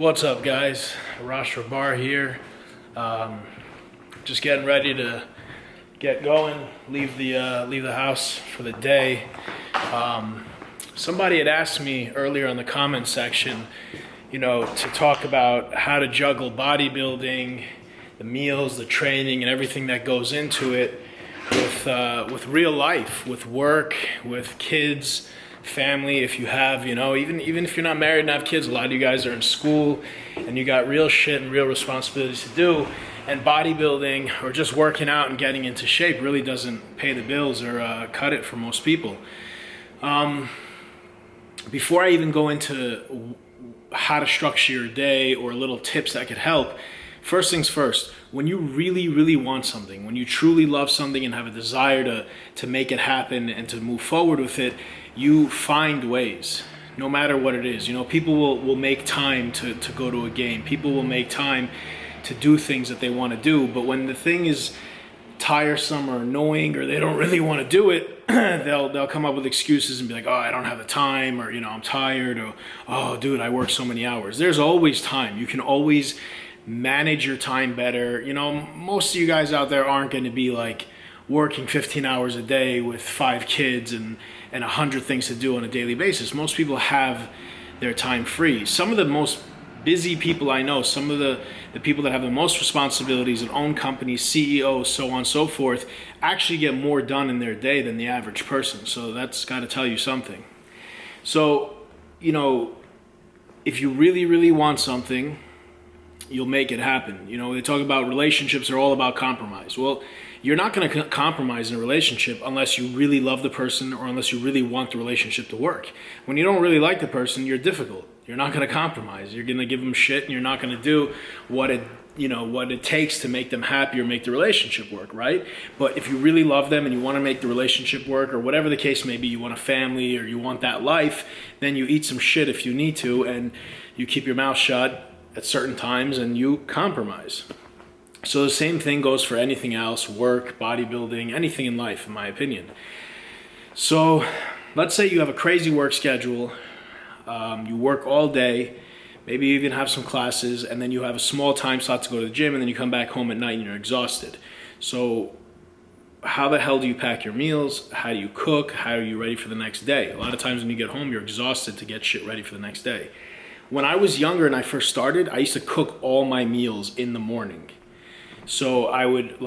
What's up, guys? Rashtra Bar here. Just getting ready to get going, leave the house for the day. Somebody had asked me earlier in the comment section, to talk about how to juggle bodybuilding, the meals, the training, and everything that goes into it with real life, with work, with kids, family. If you have, even if you're not married and have kids, a lot of you guys are in school and you got real shit and real responsibilities to do, and bodybuilding or just working out and getting into shape really doesn't pay the bills or cut it for most people. Before I even go into how to structure your day or little tips that could help, first things first, when you really want something, when you truly love something and have a desire to make it happen and to move forward with it, you find ways, no matter what it is. People will make time to go to a game. People will make time to do things that they want to do. But when the thing is tiresome or annoying, or they don't really want to do it, they'll come up with excuses and be like, oh, I don't have the time, or I'm tired, or oh, dude, I work so many hours. There's always time. You can always manage your time better. Most of you guys out there aren't going to be like working 15 hours a day with 5 kids and 100 things to do on a daily basis. Most people have their time free. Some of the most busy people I know, some of the people that have the most responsibilities and own companies, CEOs, so on and so forth, actually get more done in their day than the average person. So that's got to tell you something. So, if you really want something, you'll make it happen. They talk about relationships are all about compromise. Well, you're not going to compromise in a relationship unless you really love the person or unless you really want the relationship to work. When you don't really like the person, you're difficult. You're not going to compromise. You're going to give them shit, and you're not going to do what it takes to make them happy or make the relationship work, right? But if you really love them and you want to make the relationship work, or whatever the case may be, you want a family or you want that life, then you eat some shit if you need to, and you keep your mouth shut at certain times and you compromise. So the same thing goes for anything else, work, bodybuilding, anything in life, in my opinion. So let's say you have a crazy work schedule. You work all day, maybe you even have some classes, and then you have a small time slot to go to the gym, and then you come back home at night and you're exhausted. So how the hell do you pack your meals? How do you cook? How are you ready for the next day? A lot of times when you get home, you're exhausted to get shit ready for the next day. When I was younger and I first started, I used to cook all my meals in the morning. So I would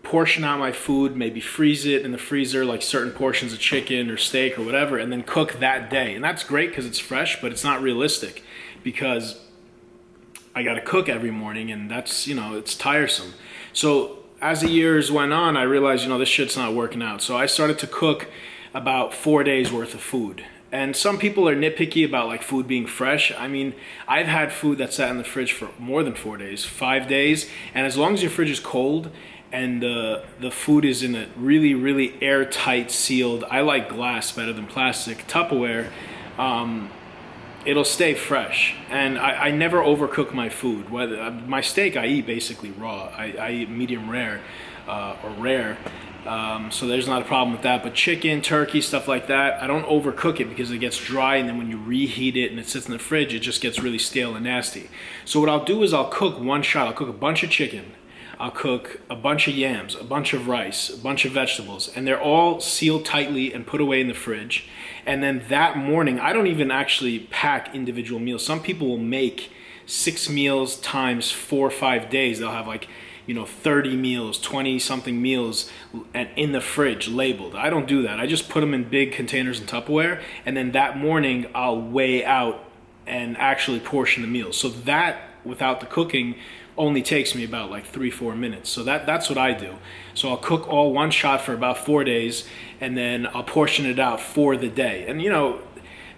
portion out my food, maybe freeze it in the freezer, like certain portions of chicken or steak or whatever, and then cook that day. And that's great because it's fresh, but it's not realistic because I got to cook every morning, and that's, it's tiresome. So as the years went on, I realized, this shit's not working out. So I started to cook about 4 days worth of food. And some people are nitpicky about food being fresh. I mean, I've had food that sat in the fridge for more than 4 days, 5 days. And as long as your fridge is cold and the food is in a really airtight, sealed, I like glass better than plastic, Tupperware, it'll stay fresh. And I never overcook my food. My steak I eat basically raw. I eat medium rare or rare. So there's not a problem with that. But chicken, turkey, stuff like that, I don't overcook it because it gets dry, and then when you reheat it and it sits in the fridge, it just gets really stale and nasty. So what I'll do is I'll cook one shot. I'll cook a bunch of chicken. I'll cook a bunch of yams, a bunch of rice, a bunch of vegetables, and they're all sealed tightly and put away in the fridge. And then that morning, I don't even actually pack individual meals. Some people will make 6 meals times 4 or 5 days. They'll have 30 meals, 20 something meals and in the fridge labeled. I don't do that. I just put them in big containers in Tupperware, and then that morning I'll weigh out and actually portion the meals. So that, without the cooking, only takes me about 3-4 minutes. So that's what I do. So I'll cook all one shot for about 4 days, and then I'll portion it out for the day. And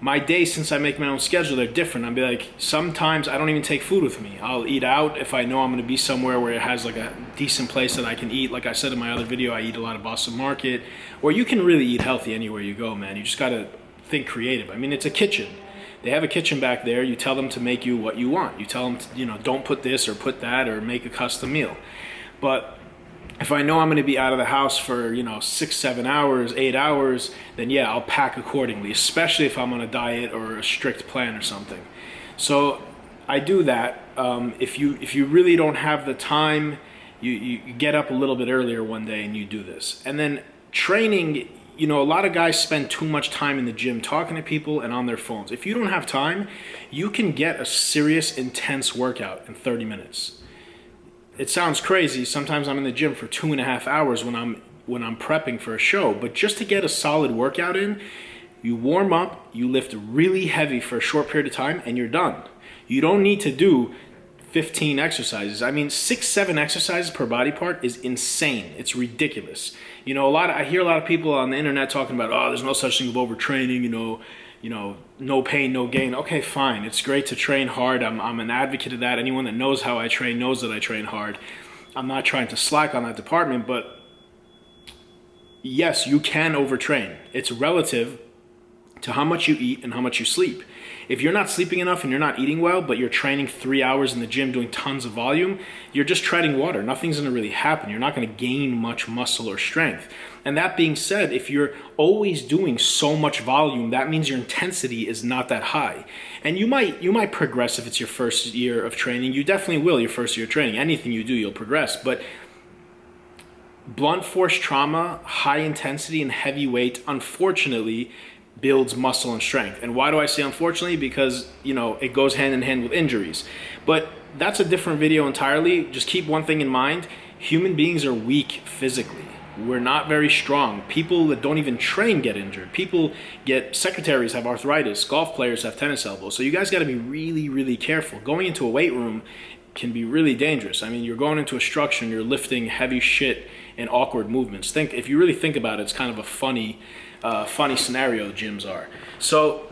my days, since I make my own schedule, they're different. I'll be sometimes I don't even take food with me. I'll eat out if I know I'm going to be somewhere where it has a decent place that I can eat. Like I said in my other video, I eat a lot of Boston Market. Or you can really eat healthy anywhere you go, man. You just got to think creative. I mean, it's a kitchen. They have a kitchen back there. You tell them to make you what you want. You tell them to, don't put this or put that or make a custom meal. But if I know I'm going to be out of the house for 6, 7 hours, 8 hours, then yeah, I'll pack accordingly, especially if I'm on a diet or a strict plan or something. So I do that. If you really don't have the time, you get up a little bit earlier one day and you do this. And then training, you know, a lot of guys spend too much time in the gym talking to people and on their phones. If you don't have time, you can get a serious, intense workout in 30 minutes. It sounds crazy. Sometimes I'm in the gym for 2.5 hours when I'm prepping for a show, but just to get a solid workout in, you warm up, you lift really heavy for a short period of time, and you're done. You don't need to do 15 exercises. I mean, 6-7 exercises per body part is insane. It's ridiculous. You know, I hear a lot of people on the internet talking about, oh, there's no such thing as overtraining, you know, no pain, no gain. Okay, fine. It's great to train hard. I'm an advocate of that. Anyone that knows how I train knows that I train hard. I'm not trying to slack on that department, but yes, you can overtrain. It's relative to how much you eat and how much you sleep. If you're not sleeping enough and you're not eating well, but you're training 3 hours in the gym doing tons of volume, you're just treading water. Nothing's going to really happen. You're not going to gain much muscle or strength. And that being said, if you're always doing so much volume, that means your intensity is not that high. And you might progress if it's your first year of training. You definitely will your first year of training. Anything you do, you'll progress. But blunt force trauma, high intensity, and heavy weight, unfortunately, builds muscle and strength. And why do I say unfortunately? Because, you know, it goes hand in hand with injuries. But that's a different video entirely. Just keep one thing in mind. Human beings are weak physically. We're not very strong. People that don't even train get injured. Secretaries have arthritis. Golf players have tennis elbows. So you guys got to be really, really careful. Going into a weight room can be really dangerous. I mean, you're going into a structure and you're lifting heavy shit and awkward movements. If you really think about it, it's kind of a funny scenario gyms are. So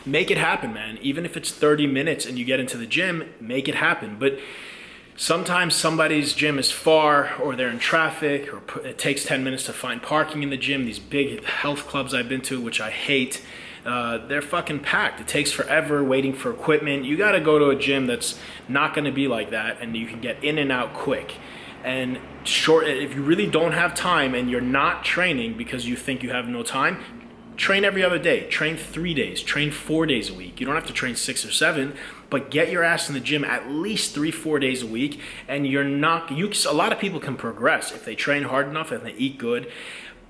make it happen, man. Even if it's 30 minutes and you get into the gym, make it happen. But sometimes somebody's gym is far, or they're in traffic, or it takes 10 minutes to find parking in the gym. These big health clubs I've been to, which I hate, they're fucking packed. It takes forever waiting for equipment. You got to go to a gym that's not going to be like that, and you can get in and out quick. And if you really don't have time and you're not training because you think you have no time, train every other day. Train 3 days. Train 4 days a week. You don't have to train 6 or 7, but get your ass in the gym at least 3-4 days a week. And a lot of people can progress if they train hard enough and they eat good.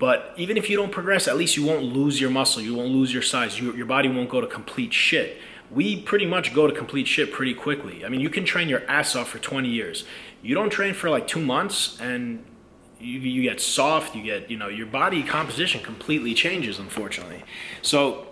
But even if you don't progress, at least you won't lose your muscle. You won't lose your size. Your body won't go to complete shit. We pretty much go to complete shit pretty quickly. I mean, you can train your ass off for 20 years. You don't train for like 2 months and you get soft, your body composition completely changes, unfortunately. So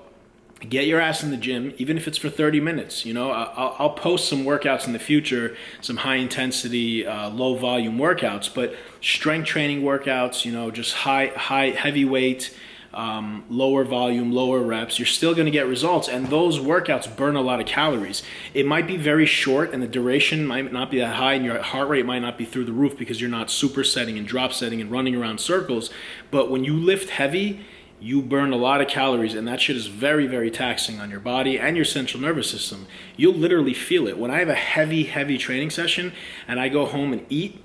get your ass in the gym, even if it's for 30 minutes. I'll post some workouts in the future, some high intensity, low volume workouts, but strength training workouts, just heavy weight, lower volume, lower reps, you're still going to get results. And those workouts burn a lot of calories. It might be very short and the duration might not be that high and your heart rate might not be through the roof because you're not supersetting and drop setting and running around circles. But when you lift heavy, you burn a lot of calories, and that shit is very, very taxing on your body and your central nervous system. You'll literally feel it. When I have a heavy, heavy training session and I go home and eat,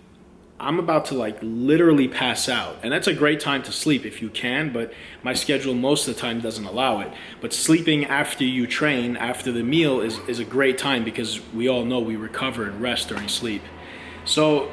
I'm about to literally pass out. And that's a great time to sleep if you can, but my schedule most of the time doesn't allow it. But sleeping after you train, after the meal, is a great time because we all know we recover and rest during sleep. So,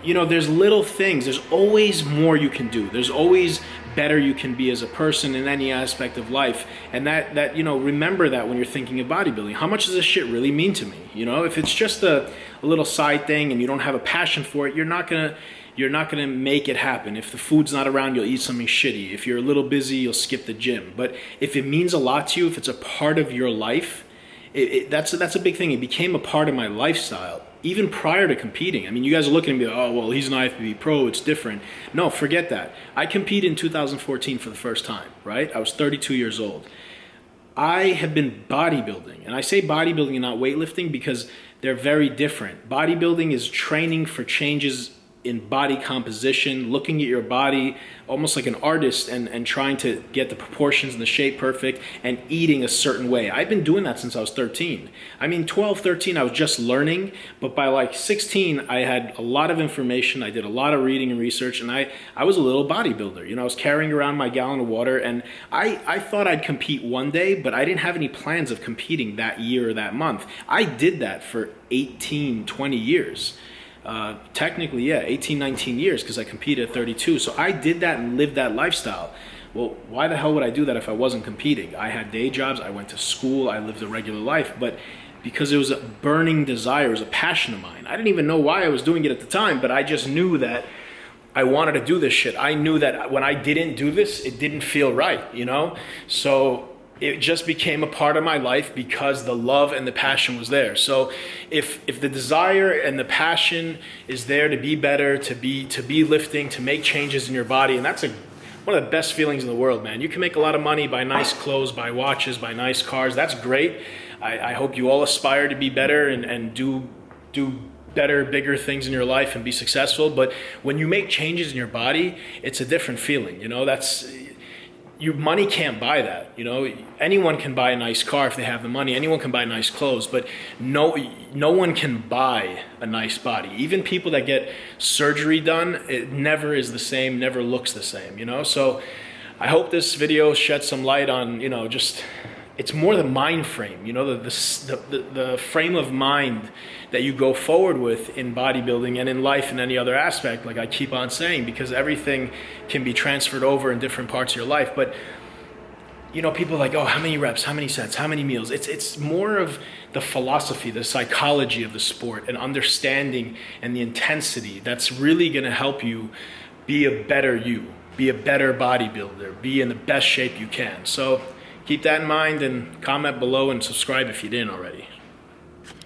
there's little things. There's always more you can do. There's always better you can be as a person in any aspect of life. And that remember that when you're thinking of bodybuilding. How much does this shit really mean to me? If it's just a little side thing and you don't have a passion for it, you're not gonna make it happen. If the food's not around, you'll eat something shitty. If you're a little busy, you'll skip the gym. But if it means a lot to you, if it's a part of your life, that's a big thing. It became a part of my lifestyle. Even prior to competing. I mean, you guys are looking at me, oh, well, he's an IFBB pro, it's different. No, forget that. I competed in 2014 for the first time, right? I was 32 years old. I have been bodybuilding, and I say bodybuilding and not weightlifting because they're very different. Bodybuilding is training for changes in body composition, looking at your body almost like an artist and trying to get the proportions and the shape perfect and eating a certain way. I've been doing that since I was 13. I mean, 12, 13, I was just learning, but by like 16, I had a lot of information. I did a lot of reading and research, and I was a little bodybuilder. You know, I was carrying around my gallon of water, and I thought I'd compete one day, but I didn't have any plans of competing that year or that month. I did that for 18, 20 years. Technically, yeah, 18, 19 years, because I competed at 32. So I did that and lived that lifestyle. Well, why the hell would I do that if I wasn't competing? I had day jobs, I went to school, I lived a regular life, but because it was a burning desire, it was a passion of mine. I didn't even know why I was doing it at the time, but I just knew that I wanted to do this shit. I knew that when I didn't do this, it didn't feel right, you know? So it just became a part of my life because the love and the passion was there. So if the desire and the passion is there to be better, to be lifting, to make changes in your body, and that's one of the best feelings in the world, man. You can make a lot of money, buy nice clothes, buy watches, buy nice cars. That's great. I hope you all aspire to be better and do better, bigger things in your life and be successful. But when you make changes in your body, it's a different feeling. You know, your money can't buy that. You know, anyone can buy a nice car if they have the money. Anyone can buy nice clothes, but no one can buy a nice body. Even people that get surgery done, it never is the same, never looks the same, you know? So I hope this video sheds some light on, you know, just, it's more the mind frame, you know, the frame of mind that you go forward with in bodybuilding and in life and any other aspect, like I keep on saying, because everything can be transferred over in different parts of your life. But, you know, people are like, oh, how many reps, how many sets, how many meals? It's more of the philosophy, the psychology of the sport and understanding and the intensity that's really going to help you be a better you, be a better bodybuilder, be in the best shape you can. So keep that in mind and comment below and subscribe if you didn't already.